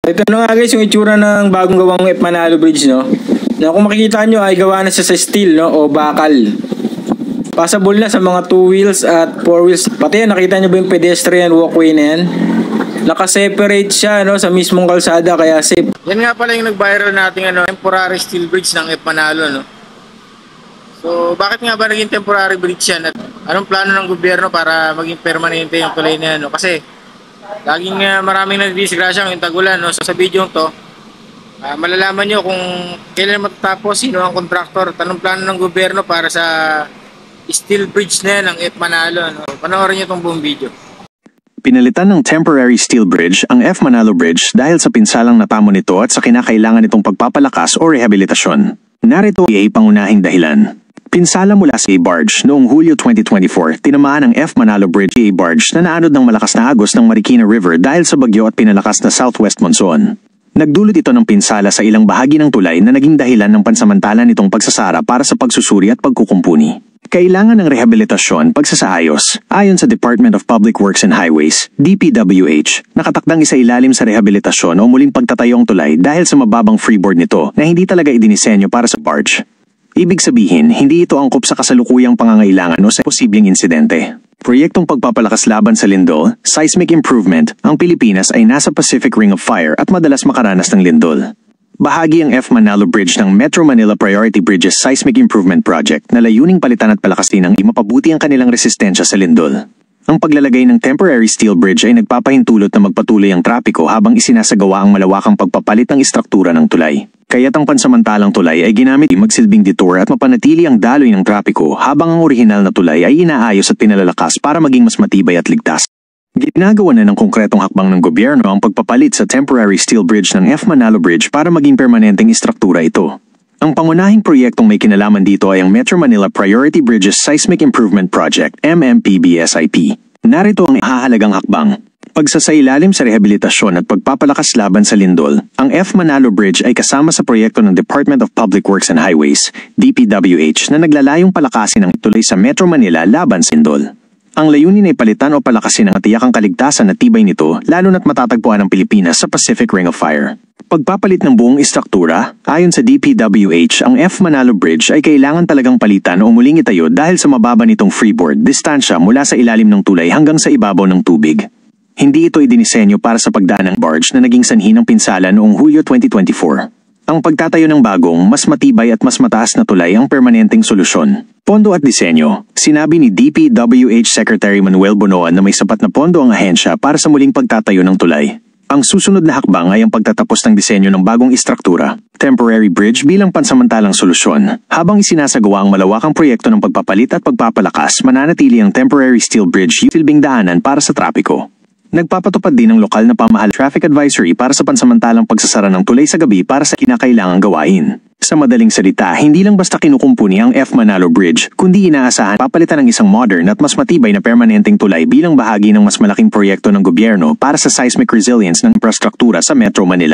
Ito na nga guys yung itsura ng bagong gawang F Manalo Bridge, no? Na kung makikita nyo ay gawa na siya sa steel, no? O bakal. Passable na sa mga 2 wheels at 4 wheels. Pati yan, nakita nyo ba yung pedestrian walkway na yan? Naka-separate siya, no? Sa mismong kalsada, kaya safe. Yan nga pala yung nag-viral nating temporary steel bridge ng F Manalo, no? So, bakit nga ba naging temporary bridge yan? At anong plano ng gobyerno para maging permanente yung tulay na yan, no? Kasi laging maraming nadidisgrasya ngayong tagulan, no? So, sa video to, malalaman nyo kung kailan matatapos, sino ang kontraktor, anong plano ng gobyerno para sa steel bridge na yan ng F Manalo, no? Panoorin nyo itong buong video. Pinalitan ng temporary steel bridge ang F Manalo Bridge dahil sa pinsalang natamo nito at sa kinakailangan nitong pagpapalakas o rehabilitasyon. Narito ay pangunahing dahilan. Pinsala mula sa barge noong Hulyo 2024, tinamaan ang F Manalo Bridge barge na naanod ng malakas na agos ng Marikina River dahil sa bagyo at pinalakas na southwest monsoon. Nagdulot ito ng pinsala sa ilang bahagi ng tulay na naging dahilan ng pansamantala nitong pagsasara para sa pagsusuri at pagkukumpuni. Kailangan ng rehabilitasyon, pagsasaayos. Ayon sa Department of Public Works and Highways, DPWH, nakatakdang isailalim sa rehabilitasyon o muling pagtatayo ang tulay dahil sa mababang freeboard nito na hindi talaga idinisenyo para sa barge. Ibig sabihin, hindi ito angkop sa kasalukuyang pangangailangan o sa posibleng insidente. Proyektong pagpapalakas laban sa lindol, seismic improvement, ang Pilipinas ay nasa Pacific Ring of Fire at madalas makaranas ng lindol. Bahagi ang F Manalo Bridge ng Metro Manila Priority Bridges Seismic Improvement Project na layuning palitan at palakasin ang mapabuti ang kanilang resistensya sa lindol. Ang paglalagay ng temporary steel bridge ay nagpapahintulot na magpatuloy ang trapiko habang isinasagawa ang malawakang pagpapalit ng istruktura ng tulay. Kaya't ang pansamantalang tulay ay ginamit magsilbing detour at mapanatili ang daloy ng trapiko habang ang orihinal na tulay ay inaayos at pinalalakas para maging mas matibay at ligtas. Ginagawa na ng konkretong hakbang ng gobyerno ang pagpapalit sa temporary steel bridge ng F Manalo Bridge para maging permanenteng istruktura ito. Ang pangunahing proyektong may kinalaman dito ay ang Metro Manila Priority Bridges Seismic Improvement Project, MMPBSIP. Narito ang hahalagang hakbang. Pagsasailalim sa rehabilitasyon at pagpapalakas laban sa lindol, ang F Manalo Bridge ay kasama sa proyekto ng Department of Public Works and Highways, DPWH, na naglalayong palakasin ang tulay sa Metro Manila laban sa lindol. Ang layunin ay palitan o palakasin ang tiyakang kaligtasan at tibay nito lalo na't matatagpuan ang Pilipinas sa Pacific Ring of Fire. Pagpapalit ng buong istruktura, ayon sa DPWH, ang F Manalo Bridge ay kailangan talagang palitan o muling itayo dahil sa mababa nitong freeboard distansya mula sa ilalim ng tulay hanggang sa ibabaw ng tubig. Hindi ito idinisenyo para sa pagdaan ng barge na naging sanhi ng pinsala noong Hulyo 2024. Ang pagtatayo ng bagong, mas matibay at mas mataas na tulay ang permanenteng solusyon. Pondo at disenyo. Sinabi ni DPWH Secretary Manuel Bonoan na may sapat na pondo ang ahensya para sa muling pagtatayo ng tulay. Ang susunod na hakbang ay ang pagtatapos ng disenyo ng bagong istruktura, temporary bridge bilang pansamantalang solusyon. Habang isinasagawa ang malawakang proyekto ng pagpapalit at pagpapalakas, mananatili ang temporary steel bridge silbing daanan para sa trapiko. Nagpapatupad din ng lokal na pamahalaan traffic advisory para sa pansamantalang pagsasara ng tulay sa gabi para sa kinakailangang gawain. Sa madaling salita, hindi lang basta kinukumpuni ang F Manalo Bridge, kundi inaasahan papalitan ng isang modern at mas matibay na permanenteng tulay bilang bahagi ng mas malaking proyekto ng gobyerno para sa seismic resilience ng infrastruktura sa Metro Manila.